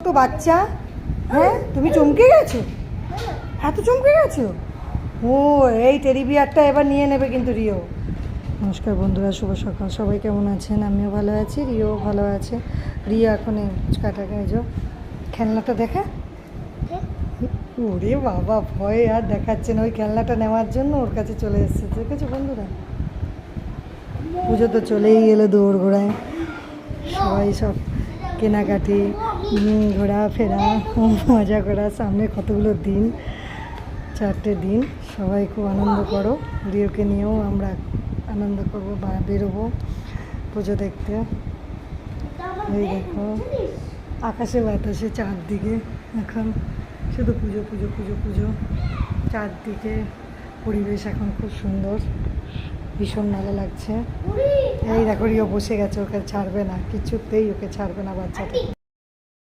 তো বাচ্চা। হ্যাঁ তুমি চমকে গেছো, এত চমকে গেছো। ও এই টেডি বিয়ারটা এবার নিয়ে নেবে কিন্তু রিও। নমস্কার বন্ধুরা, শুভ সকাল। সবাই কেমন আছেন? আমিও ভালো আছি, রিও ভালো আছে। রিও এখন এই ফুচকাটাকে এই যে খেলনাটা দেখা। ওরে বাবা, ভয়ে আর দেখাচ্ছে না। ওই খেলনাটা নেওয়ার জন্য ওর কাছে চলে এসেছে, দেখেছো বন্ধুরা। পুজো তো চলেই এলো দৌড় ঘোড়ায়, সবাই সব কেনাকাটি, ঘোরাফেরা, মজা করা। সামনে কতগুলো দিন, 4টে দিন। সবাই খুব আনন্দ করো। রিওকে নিয়েও আমরা আনন্দ করবো বা বেরোবো পুজো দেখতে। এই দেখো আকাশে বাতাসে চারদিকে এখন শুধু পুজো পুজো পুজো পুজো। চারদিকে পরিবেশ এখন খুব সুন্দর, ভীষণ ভালো লাগছে। এই দেখো রিও বসে গেছে, ওকে ছাড়বে না, কিছুতেই ওকে ছাড়বে না বাচ্চাটাকে।